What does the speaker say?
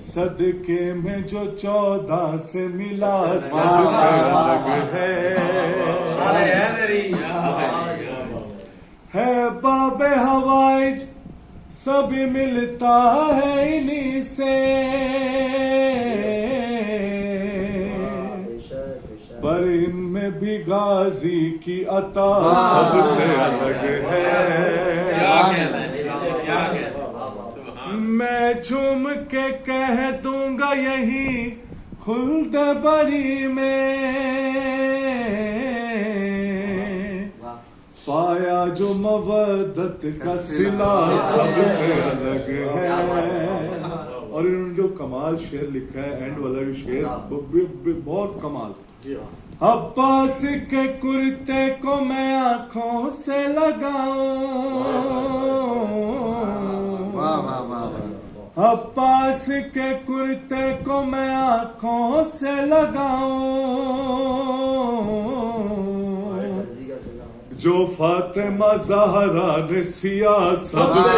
सदके में जो 14 से मिला सबसे अलग है बाबे हवाइज सभी मिलता है इन्हीं से, पर इनमें भी गाजी की अता सबसे अलग है। मैं झूम के कह दूंगा यही खुल्द बरी में, पाया जो मवदत का सिला सबसे अलग है। और इन्होंने जो कमाल शेर लिखा है एंड वाला भी शेर बहुत कमाल। अब्बास के कुर्ते को मैं आंखों से लगाऊं, अब्बास के कुर्ते को मैं आंखों से लगाऊं, जो फातिमा ज़हरा ने सिया सबसे